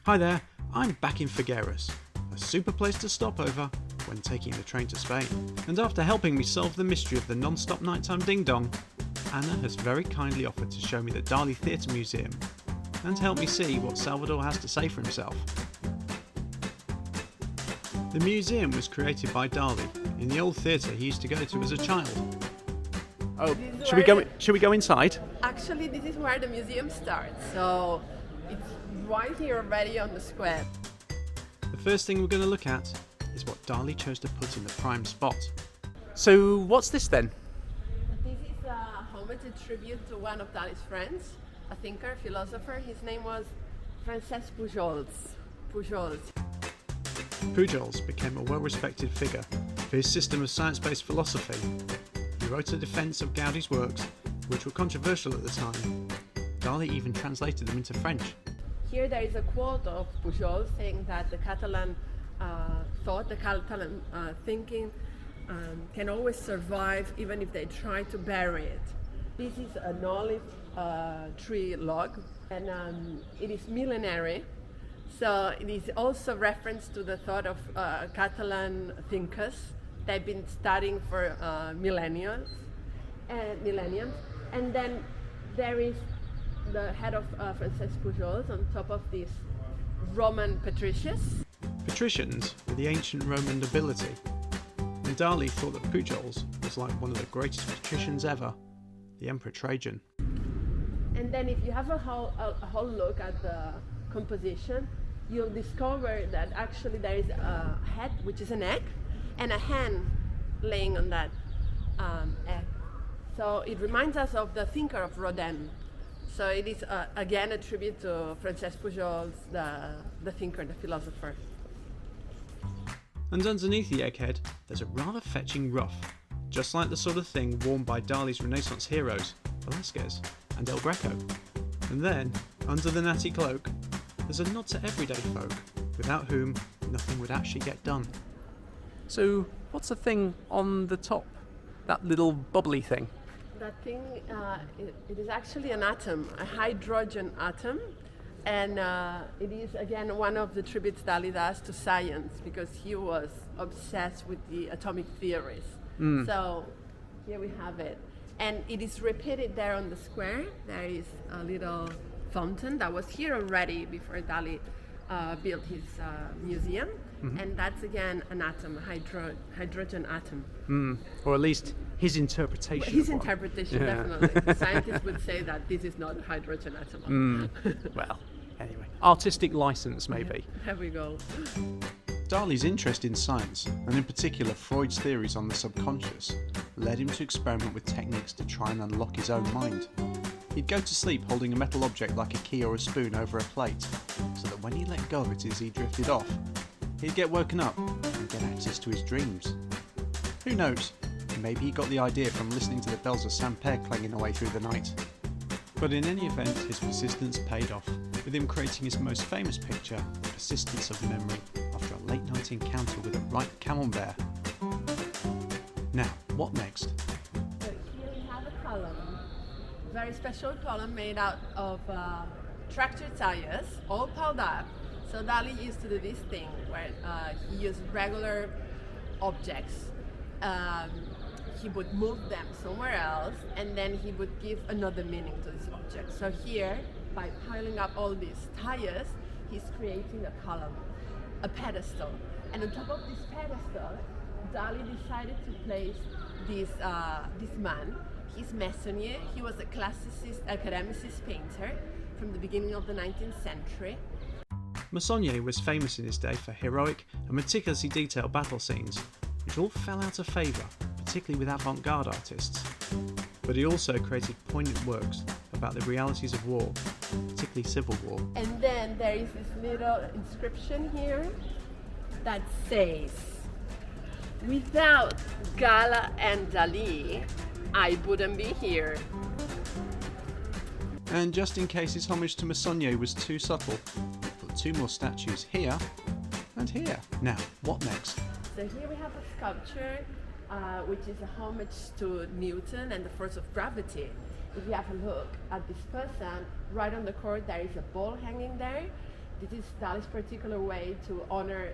Hi there, I'm back in Figueres, a super place to stop over when taking the train to Spain. And after helping me solve the mystery of the non-stop nighttime ding-dong, Anna has very kindly offered to show me the Dali Theatre Museum and to help me see what Salvador has to say for himself. The museum was created by Dali in the old theatre he used to go to as a child. Oh, should we go inside? Actually, this is where the museum starts, so it's right here already on the square. The first thing we're going to look at is what Dali chose to put in the prime spot. So what's this then? This is a homage, a tribute to one of Dali's friends, a thinker, philosopher. His name was Francesc Pujols. Pujols became a well-respected figure for his system of science-based philosophy. He wrote a defence of Gaudi's works, which were controversial at the time. Dali even translated them into French. Here there is a quote of Pujols saying that the Catalan thought, the Catalan thinking can always survive even if they try to bury it. This is an olive tree log, and it is millenary. So it is also reference to the thought of Catalan thinkers. They've been studying for millenniums. And then there is the head of Francesc Pujols on top of this Roman patricius. Patricians were the ancient Roman nobility, and Dali thought that Pujols was like one of the greatest patricians ever, the Emperor Trajan. And then if you have a whole look at the composition, you'll discover that actually there is a head, which is an egg, and a hen laying on that egg. So it reminds us of the thinker of Rodin. So it is again a tribute to Francesc Pujols, the thinker, the philosopher. And underneath the egghead, there's a rather fetching ruff, just like the sort of thing worn by Dali's Renaissance heroes, Velázquez and El Greco. And then, under the natty cloak, there's a nod to everyday folk, without whom nothing would actually get done. So, what's the thing on the top? That little bubbly thing? That thing, it is actually an atom, a hydrogen atom, and it is again one of the tributes Dali does to science because he was obsessed with the atomic theories. So here we have it, and it is repeated there on the square. There is a little fountain that was here already before Dali built his museum. And that's again an atom, hydrogen atom. Or at least his interpretation. His interpretation, definitely. Scientists would say that this is not a hydrogen atom. Well, anyway, artistic license maybe. There we go. Dali's interest in science, and in particular Freud's theories on the subconscious, led him to experiment with techniques to try and unlock his own mind. He'd go to sleep holding a metal object like a key or a spoon over a plate, so that when he let go of it as he drifted off, he'd get woken up and get access to his dreams. Who knows, maybe he got the idea from listening to the bells of Saint-Père clanging away through the night. But in any event, his persistence paid off, with him creating his most famous picture, Persistence of Memory, after a late-night encounter with a ripe camembert. Now, what next? So here we have a column, very special column made out of tractor tires, all piled up. So Dali used to do this thing where he used regular objects. He would move them somewhere else, and then he would give another meaning to this object. So here, by piling up all these tires, he's creating a column, a pedestal. And on top of this pedestal, Dali decided to place this man. He's Meissonier. He was a classicist, academicist painter from the beginning of the 19th century. Meissonier was famous in his day for heroic and meticulously detailed battle scenes, which all fell out of favour, particularly with avant-garde artists. But he also created poignant works about the realities of war, particularly civil war. And then there is this little inscription here that says, "Without Gala and Dali, I wouldn't be here." And just in case his homage to Meissonier was too subtle, he put two more statues here and here. Now, what next? So here we have a sculpture which is a homage to Newton and the force of gravity. If you have a look at this person, right on the court there is a ball hanging there, This is Dali's particular way to honor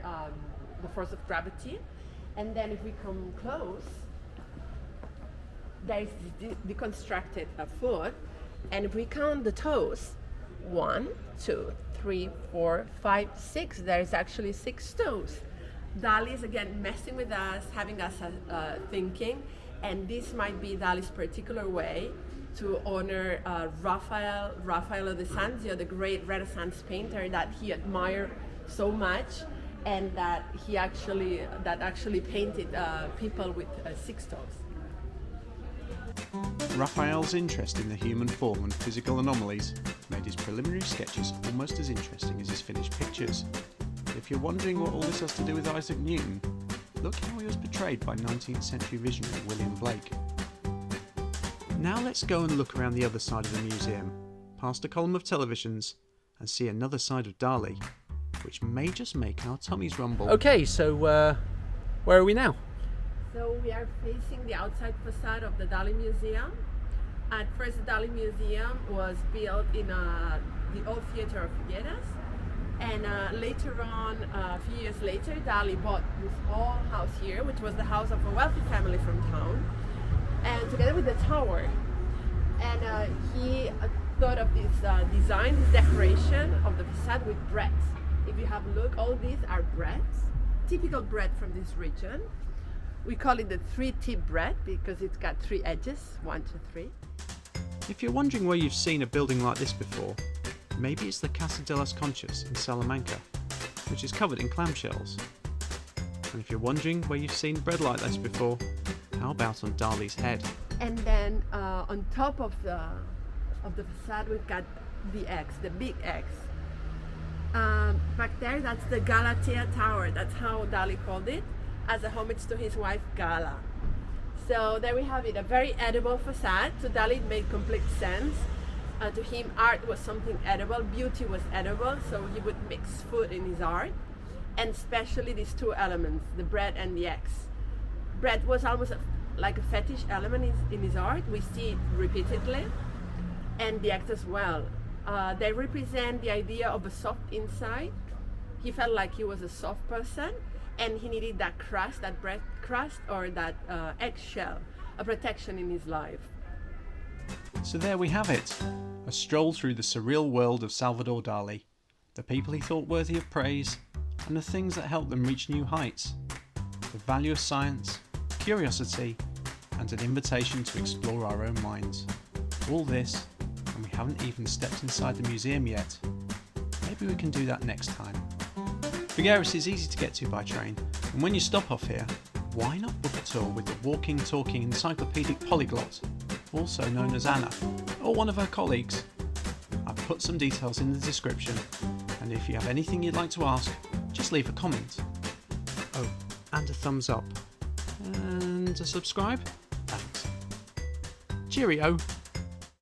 the force of gravity. And then if we come close, there is deconstructed foot. And if we count the toes, 1, 2, 3, 4, 5, 6, there is actually 6 toes. Dali is again messing with us, having us thinking, and this might be Dali's particular way to honor Raffaello de Sanzio, the great Renaissance painter that he admired so much, and that actually painted people with 6 toes. Raphael's interest in the human form and physical anomalies made his preliminary sketches almost as interesting as his finished pictures. If you're wondering what all this has to do with Isaac Newton, look how he was portrayed by 19th century visionary William Blake. Now let's go and look around the other side of the museum, past a column of televisions, and see another side of Dali, which may just make our tummies rumble. Okay, so where are we now? So we are facing the outside facade of the Dali Museum. At first, the Dali Museum was built in the old theater of Figueras, and later on, a few years later, Dali bought this whole house here, which was the house of a wealthy family from town, and together with the tower. And he thought of this design, this decoration of the facade with breads. If you have a look, all these are breads, typical bread from this region. We call it the 3-tip bread because it's got 3 edges, 1, 2, 3. If you're wondering where you've seen a building like this before, maybe it's the Casa de las Conchas in Salamanca, which is covered in clamshells. And if you're wondering where you've seen bread like this before, how about on Dali's head? And then on top of the facade, we've got the X, the big X. Back there, that's the Galatea Tower. That's how Dali called it, as a homage to his wife Gala. So there we have it, a very edible facade. To Dali it made complete sense. To him, art was something edible, beauty was edible, so he would mix food in his art, and especially these 2 elements, the bread and the X. Bread was almost like a fetish element in his art. We see it repeatedly, and the X as well. They represent the idea of a soft inside. He felt like he was a soft person, and he needed that crust, that bread crust, or that eggshell, a protection in his life. So there we have it, a stroll through the surreal world of Salvador Dali, the people he thought worthy of praise, and the things that helped them reach new heights, the value of science, curiosity, and an invitation to explore our own minds. All this, and we haven't even stepped inside the museum yet. Maybe we can do that next time. Figueras is easy to get to by train, and when you stop off here, why not book a tour with the walking, talking encyclopedic polyglot, also known as Anna, or one of her colleagues. I've put some details in the description, and if you have anything you'd like to ask, just leave a comment. Oh, and a thumbs up. And a subscribe? Thanks. Cheerio!